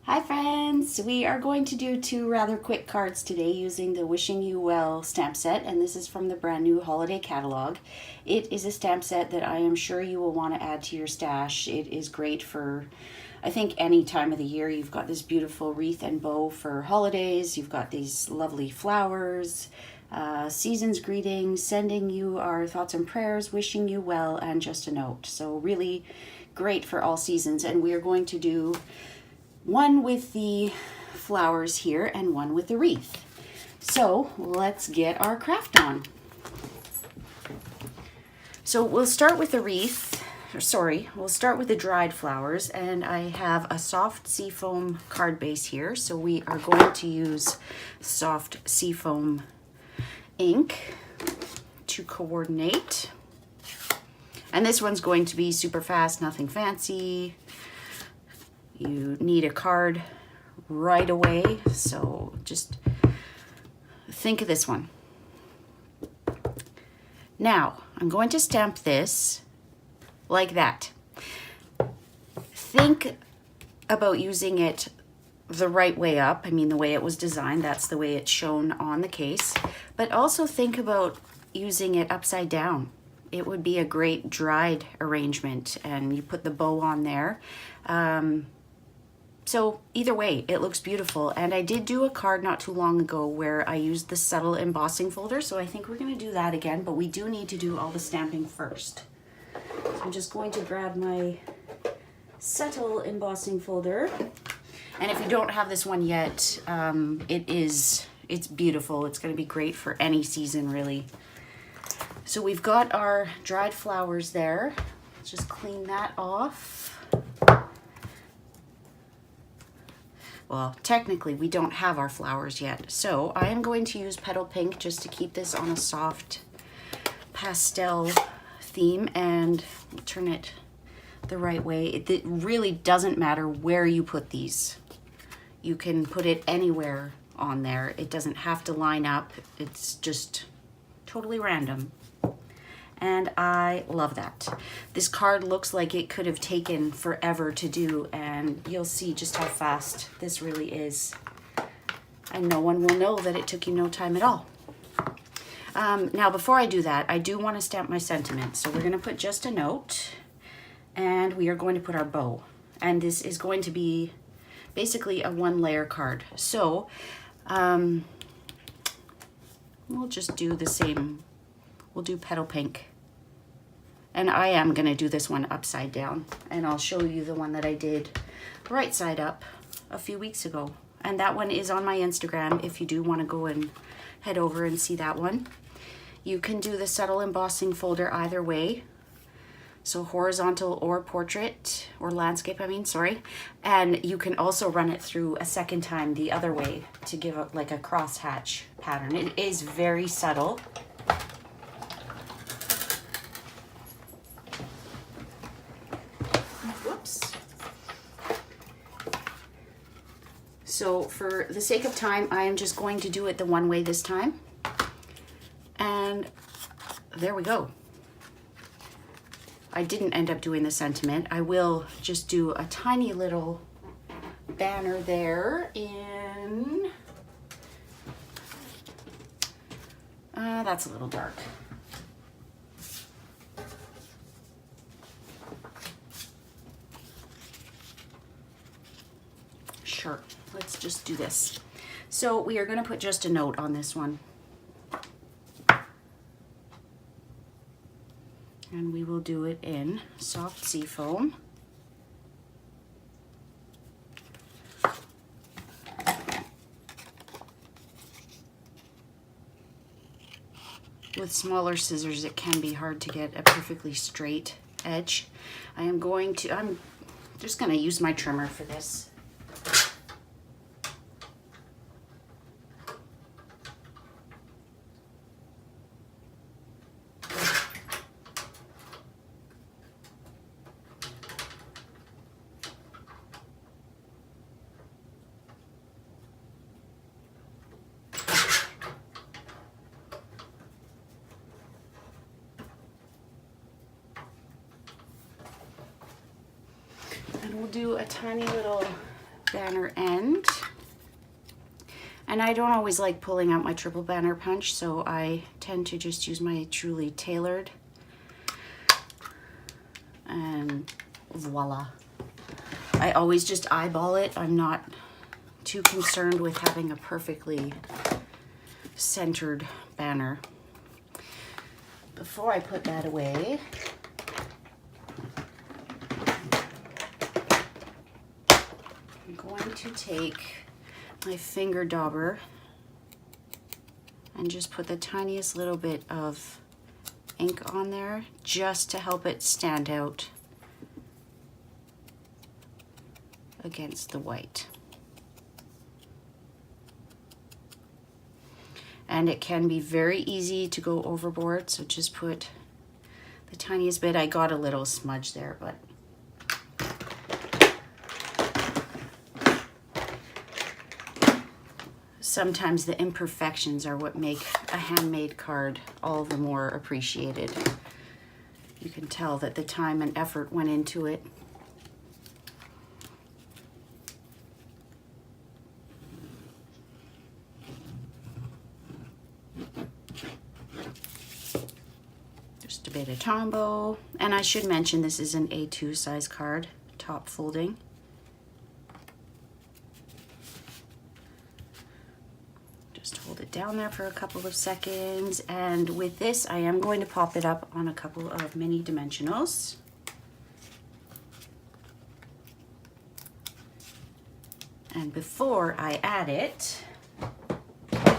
Hi friends! We are going to do two rather quick cards today using the Wishing You Well stamp set, and this is from the brand new holiday catalog. It is a stamp set that I am sure you will want to add to your stash. It is great for, I think, any time of the year. You've got this beautiful wreath and bow for holidays. You've got these lovely flowers, season's greetings, sending you our thoughts and prayers, wishing you well, and just a note. So really great for all seasons, and we are going to do one with the flowers here and one with the wreath. So let's get our craft on. So we'll start with the wreath, we'll start with the dried flowers, and I have a soft seafoam card base here. So we are going to use soft seafoam ink to coordinate. And this one's going to be super fast, nothing fancy. You need a card right away, so just think of this one. Now, I'm going to stamp this like that. Think about using it the right way up. I mean, the way it was designed, that's the way it's shown on the case. But also think about using it upside down. It would be a great dried arrangement, and you put the bow on there. So either way, it looks beautiful. And I did do a card not too long ago where I used the subtle embossing folder, so I think we're going to do that again, but we do need to do all the stamping first. So I'm just going to grab my subtle embossing folder. And if you don't have this one yet, it's beautiful. It's going to be great for any season, really. So we've got our dried flowers there. Let's just clean that off. Well, technically we don't have our flowers yet, so I am going to use Petal Pink just to keep this on a soft pastel theme, and turn it the right way. It really doesn't matter where you put these. You can put it anywhere on there. It doesn't have to line up. It's just totally random. And I love that. This card looks like it could have taken forever to do, and you'll see just how fast this really is. And no one will know that it took you no time at all. Now, before I do that, I do want to stamp my sentiment. So we're going to put just a note, and we are going to put our bow. And this is going to be basically a one-layer card. So we'll just do the same. We'll do Petal Pink. And I am going to do this one upside down, and I'll show you the one that I did right side up a few weeks ago. And that one is on my Instagram if you do want to go and head over and see that one. You can do the subtle embossing folder either way. So horizontal or portrait, or landscape, sorry. And you can also run it through a second time the other way to give it like a crosshatch pattern. It is very subtle. So for the sake of time, I am just going to do it the one way this time. And there we go. I didn't end up doing the sentiment. I will just do a tiny little banner there in, that's a little dark. Sure. Let's just do this. So we are going to put just a note on this one. And we will do it in soft seafoam. With smaller scissors, it can be hard to get a perfectly straight edge. I'm just going to use my trimmer for this. And we'll do a tiny little banner end. And I don't always like pulling out my triple banner punch, so I tend to just use my truly tailored. And voila. I always just eyeball it. I'm not too concerned with having a perfectly centered banner. Before I put that away, I'm going to take my finger dauber and just put the tiniest little bit of ink on there just to help it stand out against the white. And it can be very easy to go overboard, so just put the tiniest bit. I got a little smudge there, but sometimes the imperfections are what make a handmade card all the more appreciated. You can tell that the time and effort went into it. Just a bit of Tombow. And I should mention this is an A2 size card, top folding. Hold it down there for a couple of seconds, and with this I am going to pop it up on a couple of mini dimensionals. And before I add it, I'm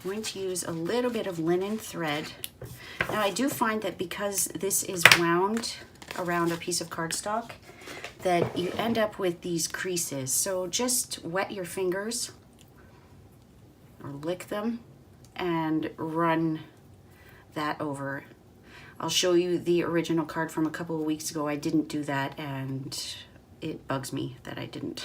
going to use a little bit of linen thread. Now I do find that because this is wound around a piece of cardstock that you end up with these creases, so just wet your fingers or lick them and run that over. I'll show you the original card from a couple of weeks ago. I didn't do that and it bugs me that I didn't.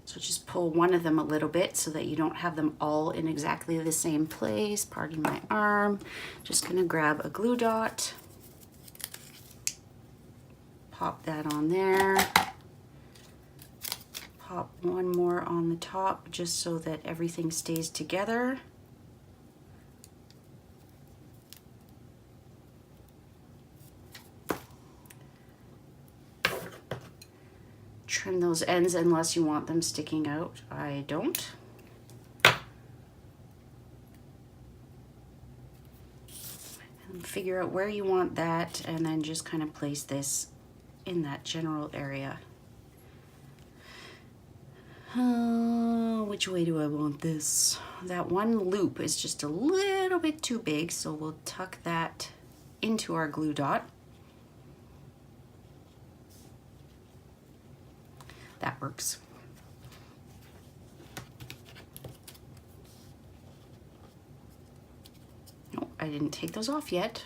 So just pull one of them a little bit so that you don't have them all in exactly the same place. Pardon my arm. Just gonna grab a glue dot, pop that on there. Pop one more on the top just so that everything stays together. Trim those ends unless you want them sticking out. I don't. And figure out where you want that and then just kind of place this in that general area. Which way do I want this? That one loop is just a little bit too big, so we'll tuck that into our glue dot. That works. No, I didn't take those off yet.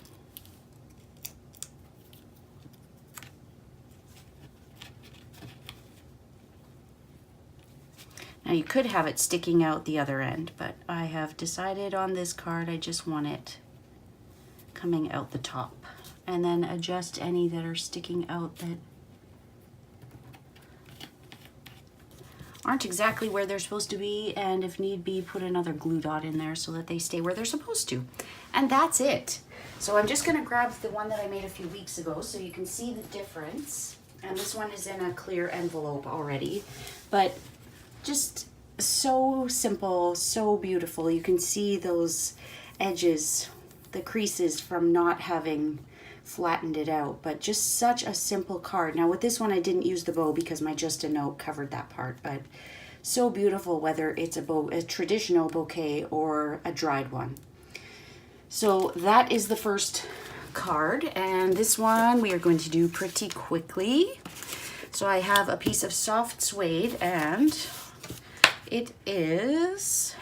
Now you could have it sticking out the other end, but I have decided on this card I just want it coming out the top. And then adjust any that are sticking out that aren't exactly where they're supposed to be, and if need be, put another glue dot in there so that they stay where they're supposed to. And that's it. So I'm just gonna grab the one that I made a few weeks ago so you can see the difference. And this one is in a clear envelope already, but just so simple, so beautiful. You can see those edges, the creases from not having flattened it out, but just such a simple card. Now with this one I didn't use the bow because my Just a Note covered that part, but so beautiful whether it's a traditional bouquet or a dried one. So that is the first card, and this one we are going to do pretty quickly. So I have a piece of soft suede and it is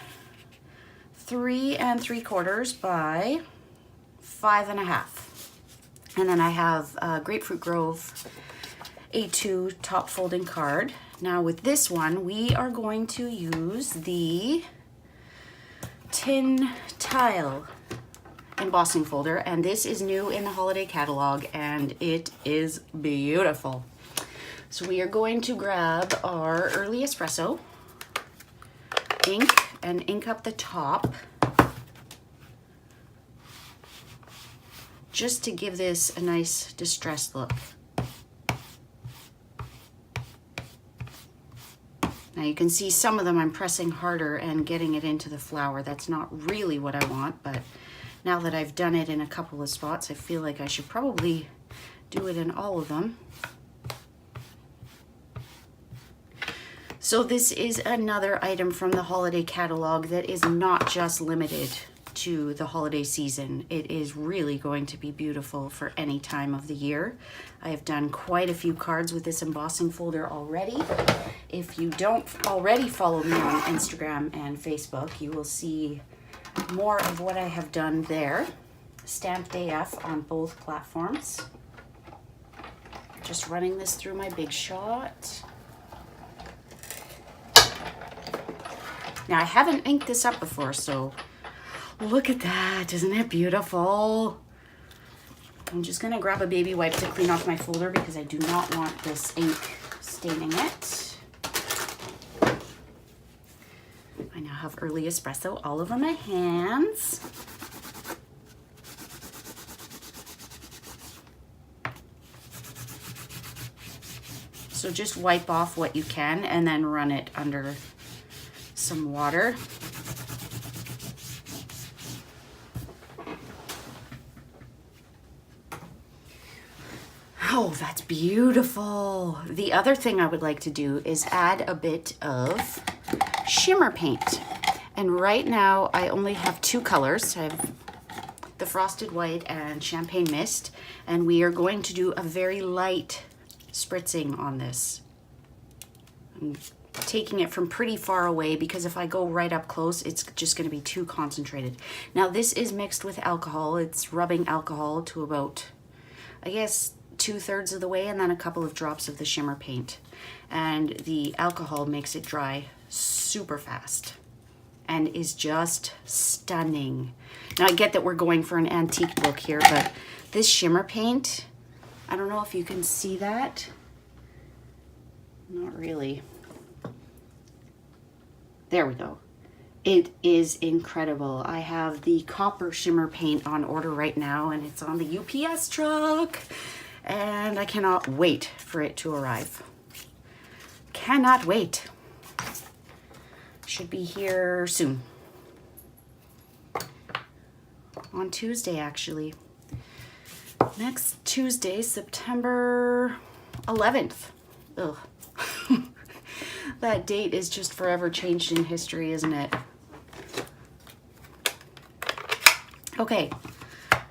3 3/4 by 5 1/2. And then I have a Grapefruit Grove A2 top folding card. Now with this one, we are going to use the tin tile embossing folder, and this is new in the holiday catalog, and it is beautiful. So we are going to grab our early espresso ink and ink up the top just to give this a nice distressed look. Now you can see some of them I'm pressing harder and getting it into the flower. That's not really what I want, but now that I've done it in a couple of spots, I feel like I should probably do it in all of them. So this is another item from the holiday catalog that is not just limited to the holiday season. It is really going to be beautiful for any time of the year. I have done quite a few cards with this embossing folder already. If you don't already follow me on Instagram and Facebook, you will see more of what I have done there. Stamped AF on both platforms. Just running this through my Big Shot. Now I haven't inked this up before, so look at that, isn't it beautiful? I'm just gonna grab a baby wipe to clean off my folder because I do not want this ink staining it. I now have early espresso all over my hands. So just wipe off what you can and then run it under some water. Oh, that's beautiful. The other thing I would like to do is add a bit of shimmer paint. And right now I only have two colors. I have the Frosted White and Champagne Mist, and we are going to do a very light spritzing on this. I'm taking it from pretty far away because if I go right up close, it's just going to be too concentrated. Now this is mixed with alcohol. It's rubbing alcohol to about, I guess, 2/3 of the way, and then a couple of drops of the shimmer paint. And the alcohol makes it dry super fast and is just stunning. Now I get that we're going for an antique look here, but this shimmer paint, I don't know if you can see that. Not really. There we go. It is incredible. I have the copper shimmer paint on order right now, and it's on the UPS truck, and I cannot wait for it to arrive. Cannot wait. Should be here soon. On Tuesday, actually. Next Tuesday, September 11th. Ugh. That date is just forever changed in history, isn't it? Okay,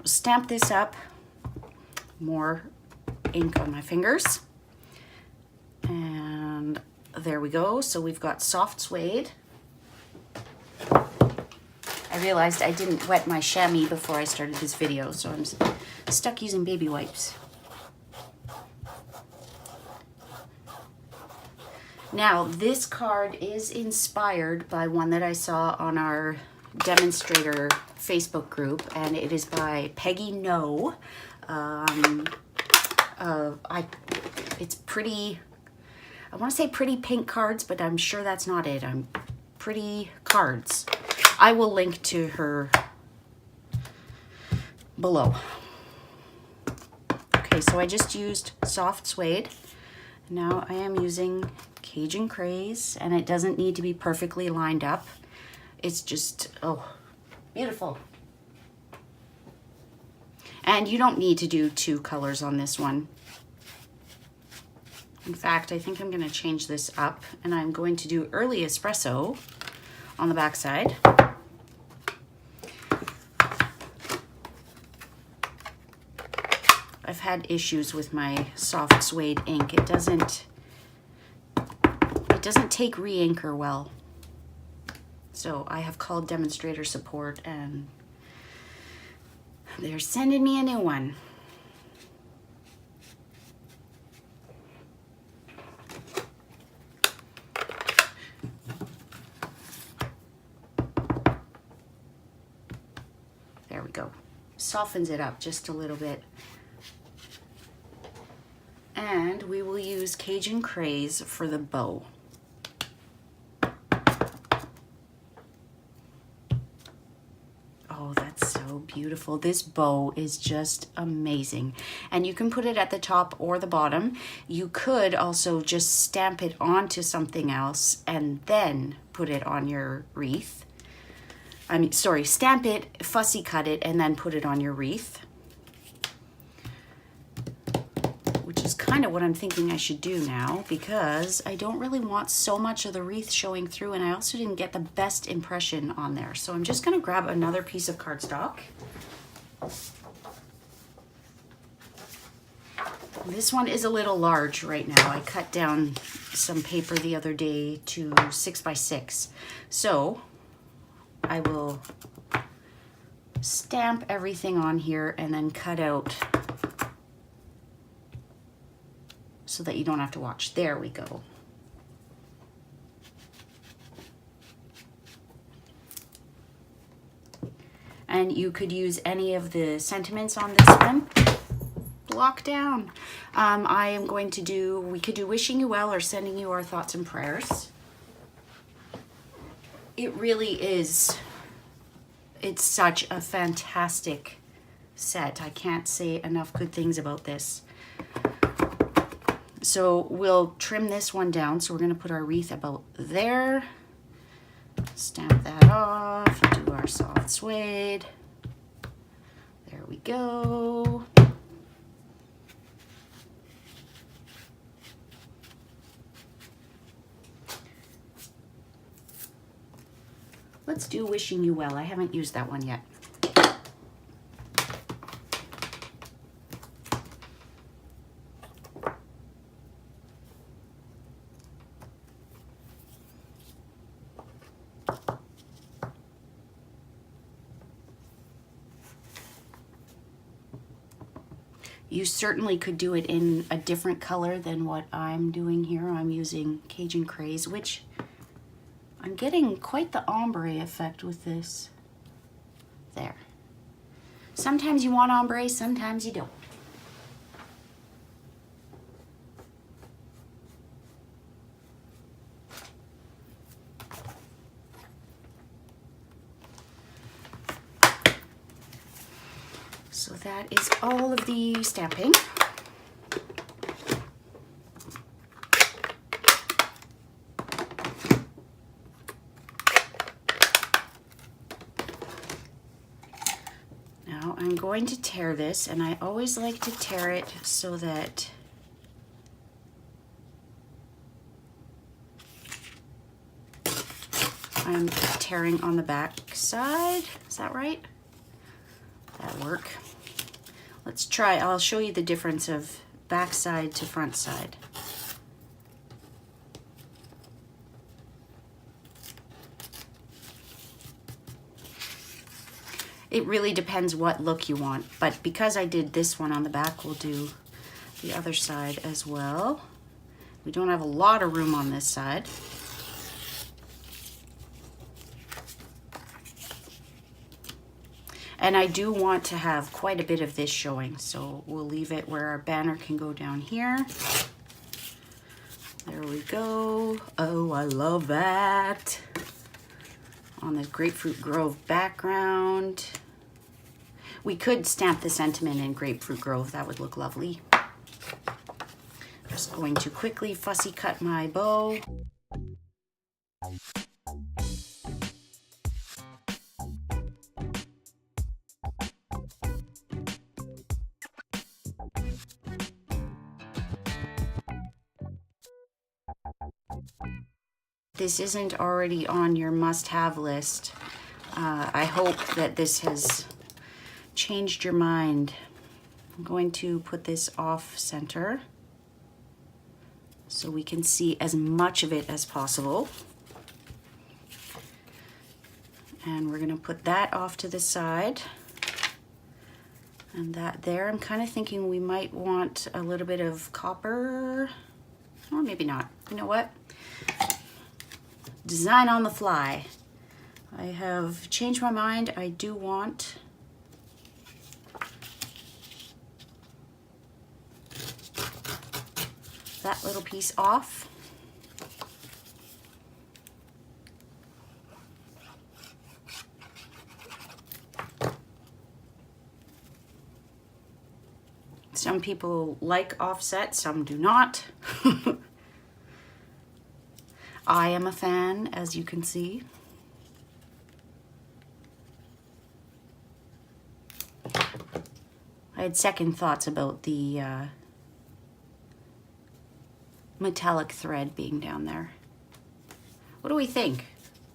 stamp this up. More ink on my fingers. And there we go. So we've got soft suede. I realized I didn't wet my chamois before I started this video, so I'm stuck using baby wipes. Now, this card is inspired by one that I saw on our demonstrator Facebook group, and it is by Peggy No. It's pretty, I want to say pretty pink cards, but I'm sure that's not it. Pretty cards. I will link to her below. Okay, so I just used soft suede. Now I am using Cajun Craze, and it doesn't need to be perfectly lined up. It's just, oh, beautiful. And you don't need to do two colors on this one. In fact, I think I'm going to change this up, and I'm going to do early espresso on the back side. I've had issues with my soft suede ink. It doesn't take re-inker well. So I have called demonstrator support, and they're sending me a new one. There we go. softens it up just a little bit. And we will use Cajun Craze for the bow. Oh, that's so beautiful. This bow is just amazing. And you can put it at the top or the bottom. You could also just stamp it onto something else and then put it on your wreath. I mean, sorry, stamp it, fussy cut it, and then put it on your wreath. Which is kind of what I'm thinking I should do now, because I don't really want so much of the wreath showing through, and I also didn't get the best impression on there. So I'm just gonna grab another piece of cardstock. This one is a little large right now. I cut down some paper the other day to 6 by 6. So I will stamp everything on here and then cut out so that you don't have to watch. There we go. And you could use any of the sentiments on this one. Block down. I am going to do, we could do wishing you well or sending you our thoughts and prayers. It really is, it's such a fantastic set. I can't say enough good things about this. So we'll trim this one down. So we're going to put our wreath about there. Stamp that off. Do our soft suede. There we go. Let's do wishing you well. I haven't used that one yet. You certainly could do it in a different color than what I'm doing here. I'm using Cajun Craze, which I'm getting quite the ombre effect with this. There. Sometimes you want ombre, sometimes you don't. So that is all of the stamping. Now I'm going to tear this, and I always like to tear it so that I'm tearing on the back side. Is that right? That'll work. Let's try, I'll show you the difference of back side to front side. It really depends what look you want, but because I did this one on the back, we'll do the other side as well. We don't have a lot of room on this side. And I do want to have quite a bit of this showing, so we'll leave it where our banner can go down here. There we go. Oh, I love that. On the Grapefruit Grove background. We could stamp the sentiment in Grapefruit Grove. That would look lovely. Just going to quickly fussy cut my bow. This isn't already on your must-have list. I hope that this has changed your mind. I'm going to put this off center so we can see as much of it as possible. And we're going to put that off to the side. And that there, I'm kind of thinking we might want a little bit of copper, or maybe not. You know what? Design on the fly. I have changed my mind. I do want that little piece off. Some people like offset, some do not. I am a fan, as you can see. I had second thoughts about the metallic thread being down there. What do we think?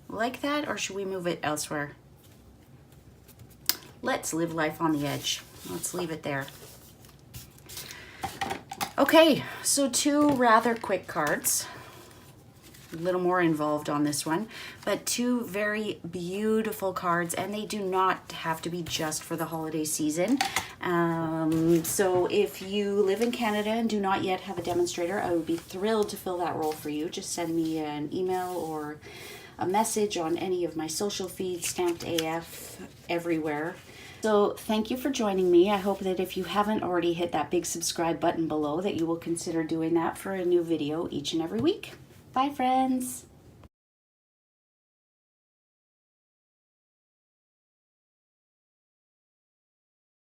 Like that, or should we move it elsewhere? Let's live life on the edge. Let's leave it there. Okay, so 2 rather quick cards. A little more involved on this one, but 2 very beautiful cards, and they do not have to be just for the holiday season. So if you live in Canada and do not yet have a demonstrator, I would be thrilled to fill that role for you. Just send me an email or a message on any of my social feeds, Stamped AF, everywhere. So thank you for joining me. I hope that if you haven't already hit that big subscribe button below, that you will consider doing that for a new video each and every week. Bye, friends.